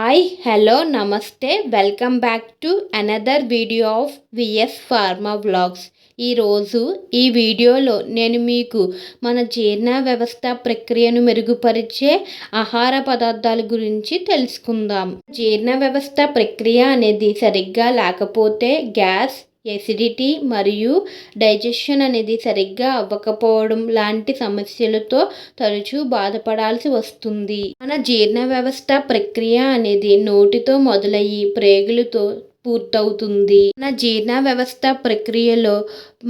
Hi hello నమస్తే welcome back to another video of VS pharma vlogs. ఈరోజు ఈ వీడియోలో నేను మీకు మన జీర్ణ వ్యవస్థ ప్రక్రియను మెరుగుపరిచే ఆహార పదార్థాల గురించి తెలుసుకుందాం. జీర్ణ వ్యవస్థ ప్రక్రియ అనేది సరిగ్గా లేకపోతే గ్యాస్, ఎసిడిటీ మరియు డైజెషన్ అనేది సరిగ్గా అవ్వకపోవడం లాంటి సమస్యలతో తరచూ బాధపడాల్సి వస్తుంది. మన జీర్ణ వ్యవస్థ ప్రక్రియ అనేది నోటితో మొదలయ్యి ప్రేగులతో పూర్తవుతుంది. మన జీర్ణ వ్యవస్థ ప్రక్రియలో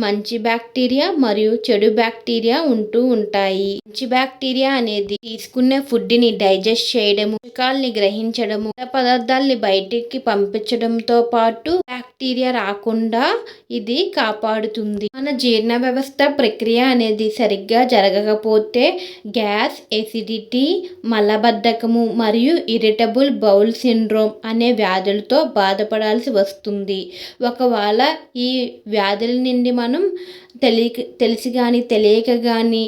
మంచి బ్యాక్టీరియా మరియు చెడు బ్యాక్టీరియా ఉంటూ ఉంటాయి. మంచి బ్యాక్టీరియా అనేది తీసుకునే ఫుడ్ని డైజెస్ట్ చేయడము, పోషకాలని గ్రహించడము, పదార్థాలని బయటికి పంపించడంతో పాటు బ్యాక్టీరియా రాకుండా ఇది కాపాడుతుంది. మన జీర్ణ వ్యవస్థ ప్రక్రియ అనేది సరిగ్గా జరగకపోతే గ్యాస్, ఎసిడిటీ, మలబద్ధకము మరియు ఇరిటబుల్ బౌల్ సిండ్రోమ్ అనే వ్యాధులతో బాధపడాల్సి వస్తుంది. ఒకవేళ ఈ వ్యాధుల నుండి మనం తెలిసి కానీ తెలియక కానీ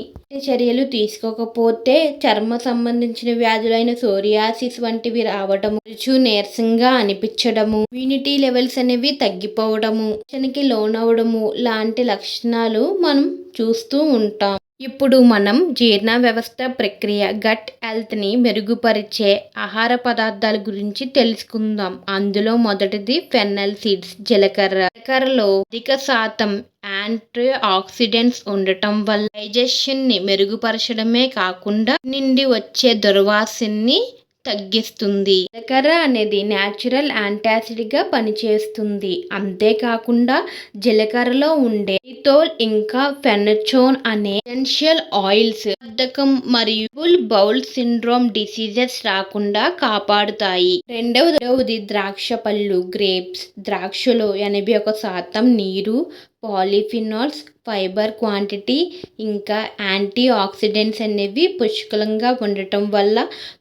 చర్యలు తీసుకోకపోతే చర్మ సంబంధించిన వ్యాధులైన సోరియాసిస్ వంటివి రావడము, నీరసంగా అనిపించడము, ఇమ్యూనిటీ లెవెల్స్ అనేవి తగ్గిపోవడము, టెన్షన్కి లోనవడము లాంటి లక్షణాలు మనం చూస్తూ ఉంటాం. ఇప్పుడు మనం జీర్ణ వ్యవస్థ ప్రక్రియ గట్ హెల్త్ని మెరుగుపరిచే ఆహార పదార్థాల గురించి తెలుసుకుందాం. అందులో మొదటిది ఫెన్నెల్ సీడ్స్, జీలకర్ర. జీలకర్రలో అధిక శాతం యాంటీ ఆక్సిడెంట్స్ ఉండటం వల్ల డైజెషన్ని మెరుగుపరచడమే కాకుండా నుండి వచ్చే దుర్వాసనని తగ్గిస్తుంది. జీలకర్ర అనేది న్యాచురల్ యాంటాసిడ్గా పనిచేస్తుంది. అంతేకాకుండా జీలకర్రలో ఉండే ఇథోల్ ఇంకా ఫెనచోన్ అనే ఎసెన్షియల్ ఆయిల్స్ బద్ధకం మరియు బౌల్ సిండ్రోమ్ డిసీజెస్ రాకుండా కాపాడుతాయి. రెండవది ద్రాక్ష పళ్ళు, గ్రేప్స్. ద్రాక్షలో 81% నీరు, పాలిఫినాల్స్, ఫైబర్ క్వాంటిటీ ఇంకా యాంటీ ఆక్సిడెంట్స్ అనేవి పుష్కలంగా ఉండటం వల్ల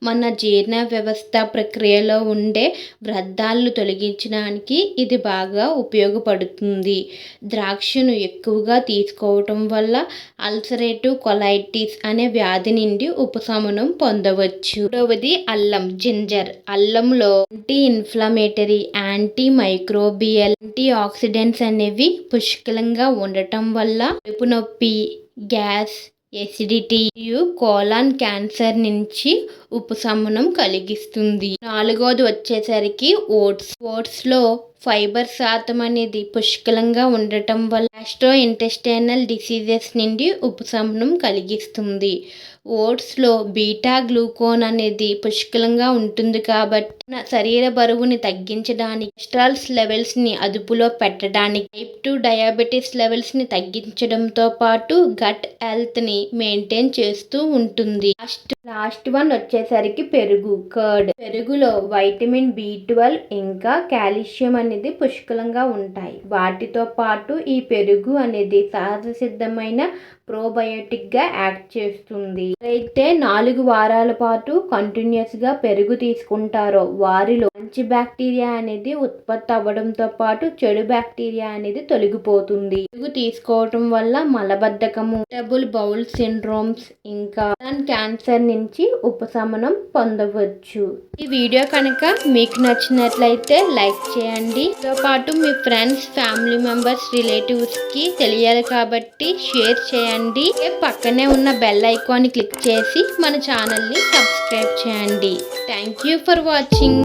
మన జీర్ణ వ్యవస్థ ప్రక్రియలో ఉండే వ్యర్థాలను తొలగించడానికి ఇది బాగా ఉపయోగపడుతుంది. ద్రాక్షను ఎక్కువగా తీసుకోవటం వల్ల అల్సరేటివ్ కొలైటిస్ అనే వ్యాధి నుండి ఉపశమనం పొందవచ్చు. మూడవది అల్లం, జింజర్. అల్లంలో anti inflammatory, anti microbial, anti oxidants అనేవి పుష్కలంగా ఉండటం వల్ల కడుపు నొప్పి, గ్యాస్, ఎసిడిటీ మరియు కోలాన్ క్యాన్సర్ నుంచి ఉపశమనం కలిగిస్తుంది. నాలుగవది వచ్చేసరికి ఓట్స్లో ఫైబర్ శాతం అనేది పుష్కలంగా ఉండటం వల్ల గ్యాస్ట్రో ఇంటెస్టైనల్ డిసీజెస్ నుండి ఉపశమనం కలిగిస్తుంది. ఓట్స్లో బీటా గ్లూకోన్ అనేది పుష్కలంగా ఉంటుంది కాబట్టి శరీర బరువుని తగ్గించడానికి, కొలెస్ట్రాల్ లెవెల్స్ని అదుపులో పెట్టడానికి, టైప్ 2 డయాబెటీస్ లెవెల్స్ని తగ్గించడంతో పాటు గట్ హెల్త్ని మెయింటైన్ చేస్తూ ఉంటుంది. లాస్ట్ వన్ వచ్చేసరికి పెరుగు, కర్డ్. పెరుగులో వైటమిన్ B12 ఇంకా కాల్షియం అనేది పుష్కలంగా ఉంటాయి. వాటితో పాటు ఈ పెరుగు అనేది సహజ సిద్ధమైన ప్రోబయోటిక్గా యాక్ట్ చేస్తుంది. అయితే 4 వారాల పాటు కంటిన్యూస్గా పెరుగు తీసుకుంటారో వారిలో మంచి బ్యాక్టీరియా అనేది ఉత్పత్తి అవ్వడంతో పాటు చెడు బ్యాక్టీరియా అనేది తొలగిపోతుంది. పెరుగు తీసుకోవటం వల్ల మలబద్ధకము, ఇరిటబుల్ బౌల్ సిండ్రోమ్స్ ఇంకా క్యాన్సర్ నుంచి ఉపశమనం పొందవచ్చు. ఈ వీడియో కనుక మీకు నచ్చినట్లయితే లైక్ చేయండి. తో పాటు మీ ఫ్రెండ్స్, ఫ్యామిలీ మెంబర్స్, రిలేటివ్స్కి తెలియాలి కాబట్టి షేర్ చేయండి. పక్కనే ఉన్న బెల్ ఐకాన్ క్లిక్ చేసి మన ఛానల్ని సబ్స్క్రైబ్ చేయండి. Thank you for watching.